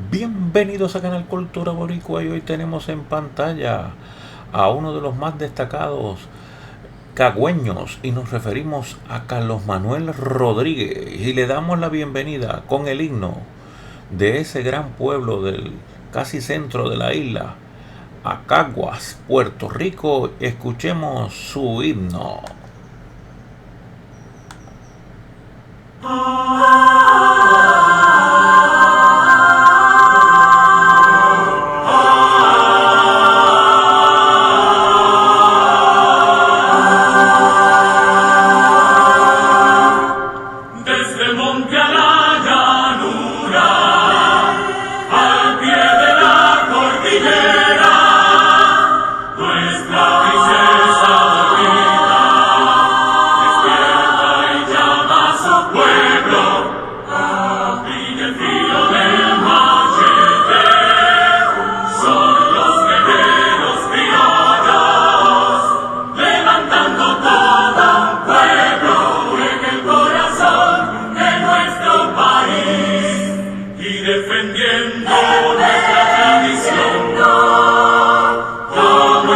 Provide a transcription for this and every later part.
Bienvenidos a Canal Cultura Boricua y hoy tenemos en pantalla a uno de los más destacados cagüeños y nos referimos a Carlos Manuel Rodríguez y le damos la bienvenida con el himno de ese gran pueblo del casi centro de la isla, a Caguas, Puerto Rico. Escuchemos su himno.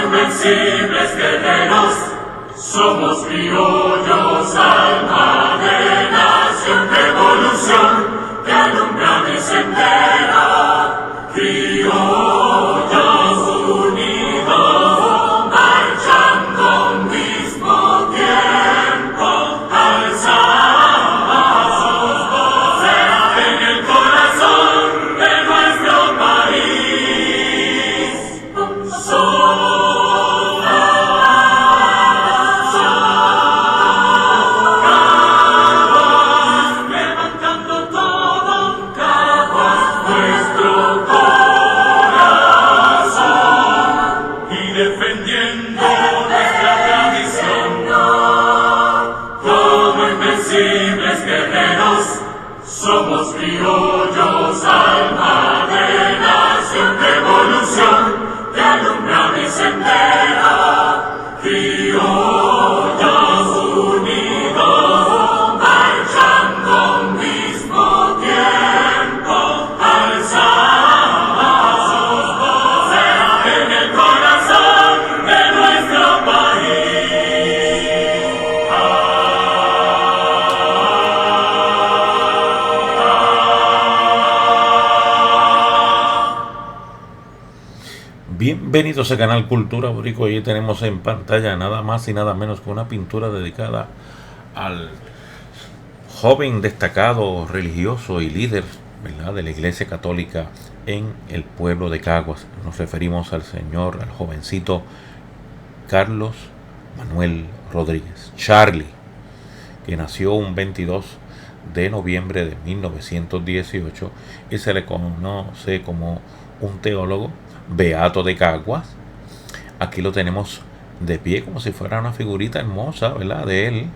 Invencibles guerreros, somos criollos, alma de nación, revolución que alumbra mi sendero. Criollos unidos, marchando al mismo tiempo, alzamos voces en el corazón de nuestro país. Invencibles guerreros, somos criollos, alma de nación, revolución que alumbra mi sendero. Criollos unidos, marchando al mismo tiempo, alzamos voces en el corazón de nuestro país. Bienvenidos a Canal Cultura Boricua y hoy tenemos en pantalla nada más y nada menos que una pintura dedicada al joven destacado religioso y líder, ¿verdad?, de la Iglesia Católica en el pueblo de Caguas. Nos referimos al jovencito Carlos Manuel Rodríguez, Charlie, que nació un 22 de noviembre de 1918 y se le conoce como un teólogo beato de Caguas. Aquí lo tenemos de pie como si fuera una figurita hermosa, ¿verdad?, de él,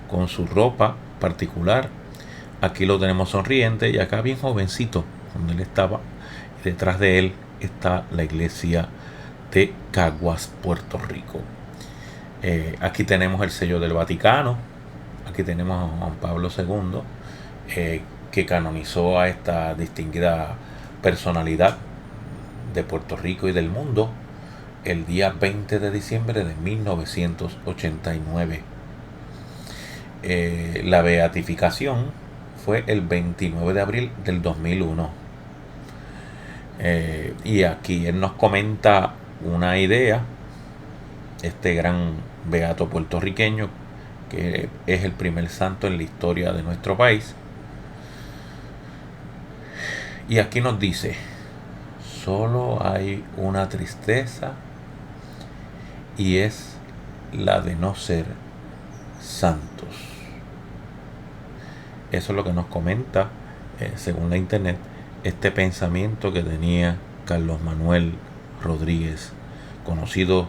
con su ropa particular. Aquí lo tenemos sonriente y acá bien jovencito, donde él estaba. Y detrás de él está la iglesia de Caguas, Puerto Rico. Aquí tenemos el sello del Vaticano. Aquí tenemos a Juan Pablo II, que canonizó a esta distinguida personalidad de Puerto Rico y del mundo el día 20 de diciembre de 1989. La beatificación fue el 29 de abril del 2001. Y aquí él nos comenta una idea, este gran beato puertorriqueño, que es el primer santo en la historia de nuestro país. Y aquí nos dice: solo hay una tristeza y es la de no ser santos. Eso es lo que nos comenta, según la internet, este pensamiento que tenía Carlos Manuel Rodríguez, conocido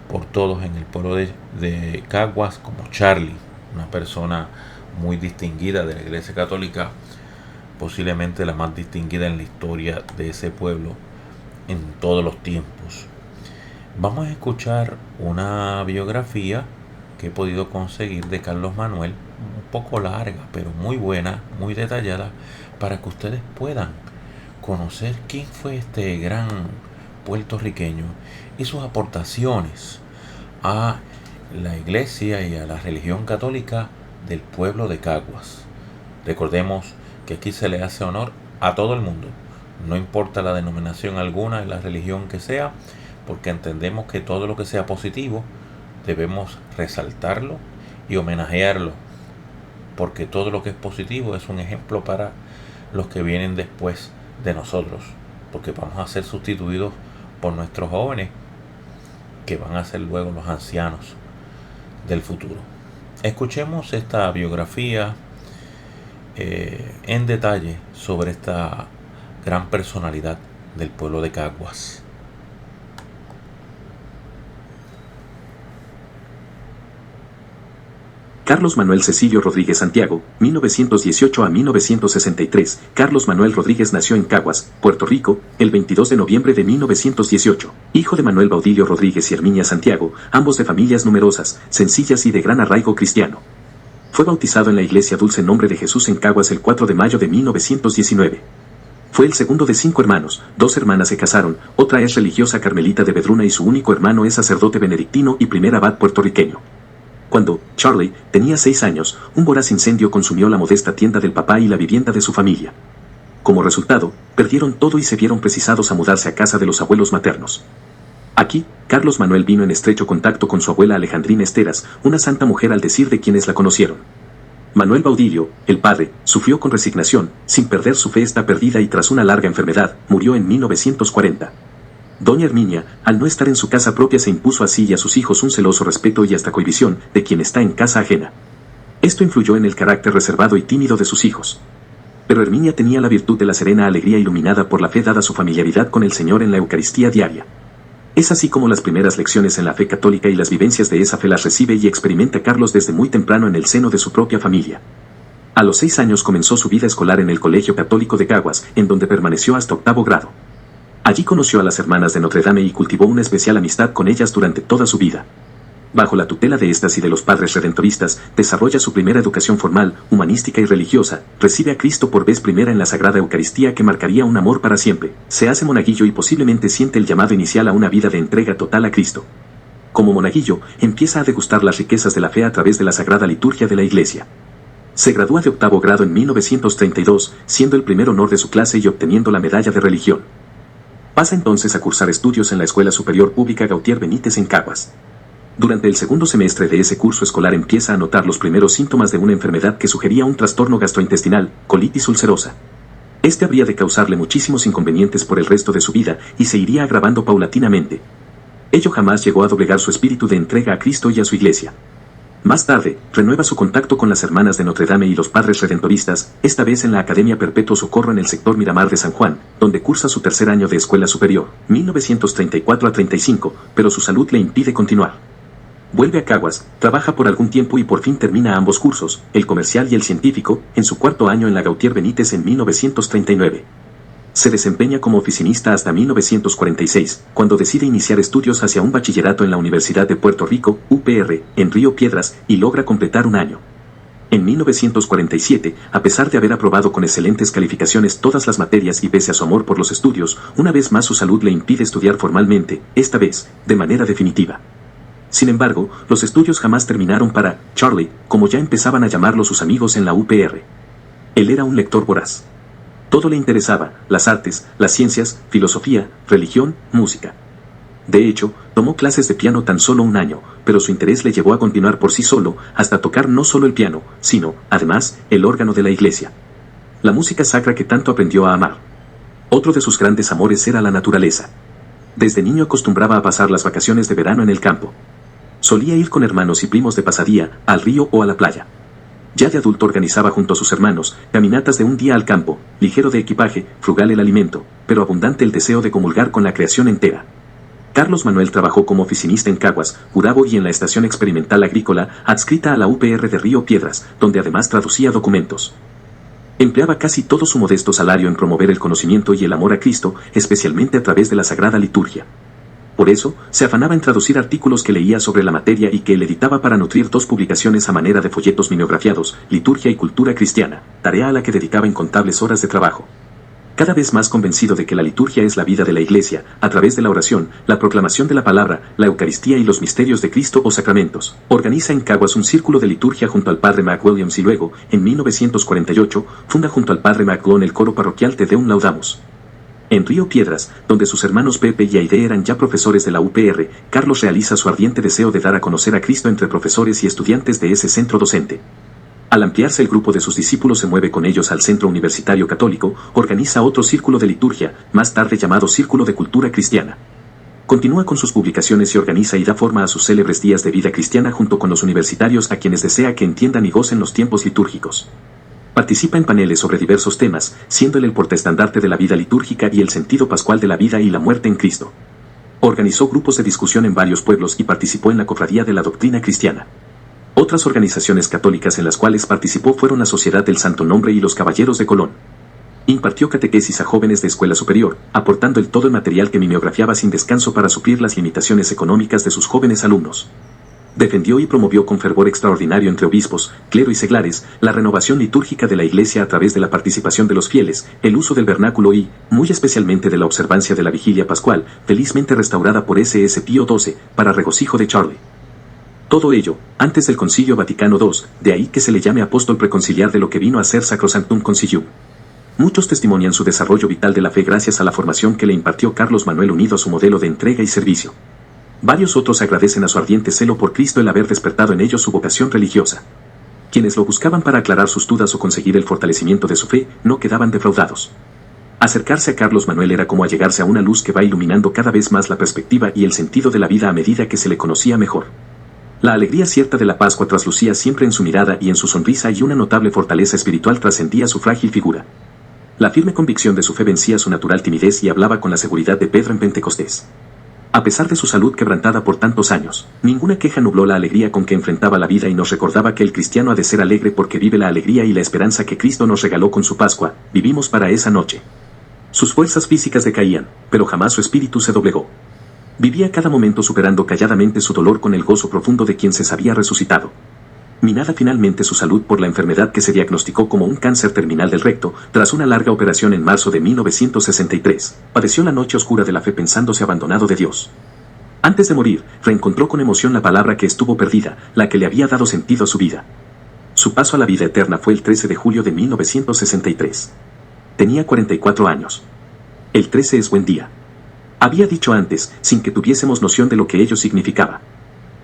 por todos en el pueblo de Caguas como Charlie, una persona muy distinguida de la Iglesia Católica, posiblemente la más distinguida en la historia de ese pueblo en todos los tiempos. Vamos a escuchar una biografía que he podido conseguir de Carlos Manuel, un poco larga, pero muy buena, muy detallada, para que ustedes puedan conocer quién fue este gran puertorriqueño y sus aportaciones a la iglesia y a la religión católica del pueblo de Caguas. Recordemos que aquí se le hace honor a todo el mundo, no importa la denominación alguna y la religión que sea, porque entendemos que todo lo que sea positivo debemos resaltarlo y homenajearlo, porque todo lo que es positivo es un ejemplo para los que vienen después de nosotros, porque vamos a ser sustituidos por nuestros jóvenes, que van a ser luego los ancianos del futuro. Escuchemos esta biografía en detalle sobre esta gran personalidad del pueblo de Caguas. Carlos Manuel Cecilio Rodríguez Santiago, 1918 a 1963. Carlos Manuel Rodríguez nació en Caguas, Puerto Rico, el 22 de noviembre de 1918. Hijo de Manuel Baudilio Rodríguez y Herminia Santiago, ambos de familias numerosas, sencillas y de gran arraigo cristiano. Fue bautizado en la iglesia Dulce Nombre de Jesús en Caguas el 4 de mayo de 1919. Fue el segundo de 5 hermanos, 2 hermanas se casaron, otra es religiosa carmelita de Vedruna y su único hermano es sacerdote benedictino y primer abad puertorriqueño. Cuando Charlie tenía 6 años, un voraz incendio consumió la modesta tienda del papá y la vivienda de su familia. Como resultado, perdieron todo y se vieron precisados a mudarse a casa de los abuelos maternos. Aquí, Carlos Manuel vino en estrecho contacto con su abuela Alejandrina Esteras, una santa mujer al decir de quienes la conocieron. Manuel Baudilio, el padre, sufrió con resignación, sin perder su fe está perdida y tras una larga enfermedad, murió en 1940. Doña Herminia, al no estar en su casa propia se impuso a sí y a sus hijos un celoso respeto y hasta cohibición de quien está en casa ajena. Esto influyó en el carácter reservado y tímido de sus hijos. Pero Herminia tenía la virtud de la serena alegría iluminada por la fe dada su familiaridad con el Señor en la Eucaristía diaria. Es así como las primeras lecciones en la fe católica y las vivencias de esa fe las recibe y experimenta Carlos desde muy temprano en el seno de su propia familia. A los 6 años comenzó su vida escolar en el Colegio Católico de Caguas, en donde permaneció hasta 8º grado. Allí conoció a las hermanas de Notre Dame y cultivó una especial amistad con ellas durante toda su vida. Bajo la tutela de estas y de los padres redentoristas, desarrolla su primera educación formal, humanística y religiosa, recibe a Cristo por vez primera en la Sagrada Eucaristía que marcaría un amor para siempre, se hace monaguillo y posiblemente siente el llamado inicial a una vida de entrega total a Cristo. Como monaguillo, empieza a degustar las riquezas de la fe a través de la Sagrada Liturgia de la Iglesia. Se gradúa de 8º grado en 1932, siendo el primer honor de su clase y obteniendo la medalla de religión. Pasa entonces a cursar estudios en la Escuela Superior Pública Gautier Benítez en Caguas. Durante el segundo semestre de ese curso escolar empieza a notar los primeros síntomas de una enfermedad que sugería un trastorno gastrointestinal, colitis ulcerosa. Este habría de causarle muchísimos inconvenientes por el resto de su vida y se iría agravando paulatinamente. Ello jamás llegó a doblegar su espíritu de entrega a Cristo y a su iglesia. Más tarde, renueva su contacto con las hermanas de Notre Dame y los padres redentoristas, esta vez en la Academia Perpetuo Socorro en el sector Miramar de San Juan, donde cursa su 3er año de escuela superior, 1934 a 35, pero su salud le impide continuar. Vuelve a Caguas, trabaja por algún tiempo y por fin termina ambos cursos, el comercial y el científico, en su 4º año en la Gautier Benítez en 1939. Se desempeña como oficinista hasta 1946, cuando decide iniciar estudios hacia un bachillerato en la Universidad de Puerto Rico, UPR, en Río Piedras, y logra completar un año. En 1947, a pesar de haber aprobado con excelentes calificaciones todas las materias y pese a su amor por los estudios, una vez más su salud le impide estudiar formalmente, esta vez, de manera definitiva. Sin embargo, los estudios jamás terminaron para Charlie, como ya empezaban a llamarlo sus amigos en la UPR. Él era un lector voraz. Todo le interesaba, las artes, las ciencias, filosofía, religión, música. De hecho, tomó clases de piano tan solo un año, pero su interés le llevó a continuar por sí solo, hasta tocar no solo el piano, sino, además, el órgano de la iglesia. La música sacra que tanto aprendió a amar. Otro de sus grandes amores era la naturaleza. Desde niño acostumbraba a pasar las vacaciones de verano en el campo. Solía ir con hermanos y primos de pasadía, al río o a la playa. Ya de adulto organizaba junto a sus hermanos, caminatas de un día al campo, ligero de equipaje, frugal el alimento, pero abundante el deseo de comulgar con la creación entera. Carlos Manuel trabajó como oficinista en Caguas, Urabo y en la Estación Experimental Agrícola, adscrita a la UPR de Río Piedras, donde además traducía documentos. Empleaba casi todo su modesto salario en promover el conocimiento y el amor a Cristo, especialmente a través de la Sagrada Liturgia. Por eso, se afanaba en traducir artículos que leía sobre la materia y que él editaba para nutrir 2 publicaciones a manera de folletos mimeografiados, Liturgia y Cultura Cristiana, tarea a la que dedicaba incontables horas de trabajo. cada vez más convencido de que la liturgia es la vida de la Iglesia, a través de la oración, la proclamación de la palabra, la Eucaristía y los misterios de Cristo o sacramentos. Organiza en Caguas un círculo de liturgia junto al padre McWilliams y luego, en 1948, funda junto al padre McGlone el coro parroquial Te Deum Laudamus. En Río Piedras, donde sus hermanos Pepe y Aide eran ya profesores de la UPR, Carlos realiza su ardiente deseo de dar a conocer a Cristo entre profesores y estudiantes de ese centro docente. Al ampliarse el grupo de sus discípulos se mueve con ellos al Centro Universitario Católico, organiza otro círculo de liturgia, más tarde llamado Círculo de Cultura Cristiana. Continúa con sus publicaciones y organiza y da forma a sus célebres días de vida cristiana junto con los universitarios a quienes desea que entiendan y gocen los tiempos litúrgicos. Participa en paneles sobre diversos temas, siendo él el portaestandarte de la vida litúrgica y el sentido pascual de la vida y la muerte en Cristo. Organizó grupos de discusión en varios pueblos y participó en la Cofradía de la Doctrina Cristiana. Otras organizaciones católicas en las cuales participó fueron la Sociedad del Santo Nombre y los Caballeros de Colón. Impartió catequesis a jóvenes de escuela superior, aportando el todo el material que mimeografiaba sin descanso para suplir las limitaciones económicas de sus jóvenes alumnos. Defendió y promovió con fervor extraordinario entre obispos, clero y seglares, la renovación litúrgica de la Iglesia a través de la participación de los fieles, el uso del vernáculo y, muy especialmente de la observancia de la vigilia pascual, felizmente restaurada por S.S. Pío XII, para regocijo de Charlie. Todo ello, antes del Concilio Vaticano II, de ahí que se le llame apóstol preconciliar de lo que vino a ser Sacrosanctum Concilium. Muchos testimonian su desarrollo vital de la fe gracias a la formación que le impartió Carlos Manuel unido a su modelo de entrega y servicio. Varios otros agradecen a su ardiente celo por Cristo el haber despertado en ellos su vocación religiosa. Quienes lo buscaban para aclarar sus dudas o conseguir el fortalecimiento de su fe, no quedaban defraudados. Acercarse a Carlos Manuel era como allegarse a una luz que va iluminando cada vez más la perspectiva y el sentido de la vida a medida que se le conocía mejor. La alegría cierta de la Pascua traslucía siempre en su mirada y en su sonrisa y una notable fortaleza espiritual trascendía su frágil figura. La firme convicción de su fe vencía su natural timidez y hablaba con la seguridad de Pedro en Pentecostés. A pesar de su salud quebrantada por tantos años, ninguna queja nubló la alegría con que enfrentaba la vida y nos recordaba que el cristiano ha de ser alegre porque vive la alegría y la esperanza que Cristo nos regaló con su Pascua, vivimos para esa noche. Sus fuerzas físicas decaían, pero jamás su espíritu se doblegó. Vivía cada momento superando calladamente su dolor con el gozo profundo de quien se sabía resucitado. Minada finalmente su salud por la enfermedad que se diagnosticó como un cáncer terminal del recto, tras una larga operación en marzo de 1963, padeció la noche oscura de la fe pensándose abandonado de Dios. Antes de morir, reencontró con emoción la palabra que estuvo perdida, la que le había dado sentido a su vida. Su paso a la vida eterna fue el 13 de julio de 1963. Tenía 44 años. El 13 es buen día. Había dicho antes, sin que tuviésemos noción de lo que ello significaba.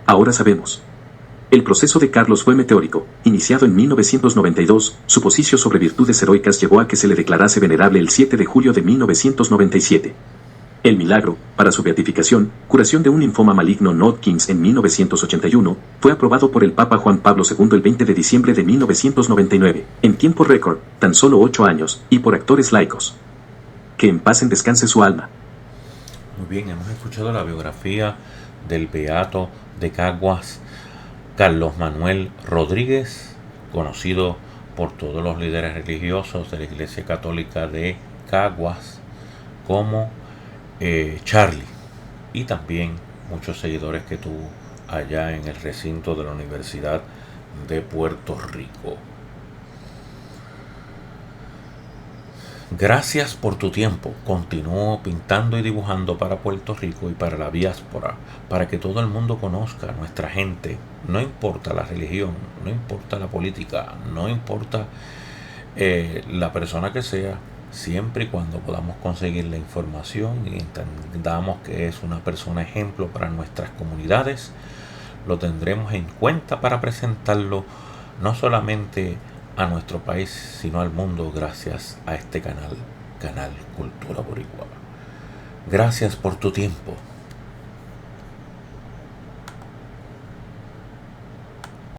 Ahora sabemos. El proceso de Carlos fue meteórico. Iniciado en 1992, su posición sobre virtudes heroicas llevó a que se le declarase venerable el 7 de julio de 1997. El milagro, para su beatificación, curación de un linfoma maligno no-Hodgkin en 1981, fue aprobado por el Papa Juan Pablo II el 20 de diciembre de 1999, en tiempo récord, tan solo 8 años, y por actores laicos. Que en paz descanse su alma. Muy bien, hemos escuchado la biografía del beato de Caguas, Carlos Manuel Rodríguez, conocido por todos los líderes religiosos de la Iglesia Católica de Caguas como Charlie, y también muchos seguidores que tuvo allá en el recinto de la Universidad de Puerto Rico. Gracias por tu tiempo. Continúo pintando y dibujando para Puerto Rico y para la diáspora, para que todo el mundo conozca a nuestra gente. No importa la religión, no importa la política, no importa la persona que sea, siempre y cuando podamos conseguir la información y entendamos que es una persona ejemplo para nuestras comunidades, lo tendremos en cuenta para presentarlo no solamente a nuestro país, sino al mundo, gracias a este canal Cultura Boricua. Gracias por tu tiempo.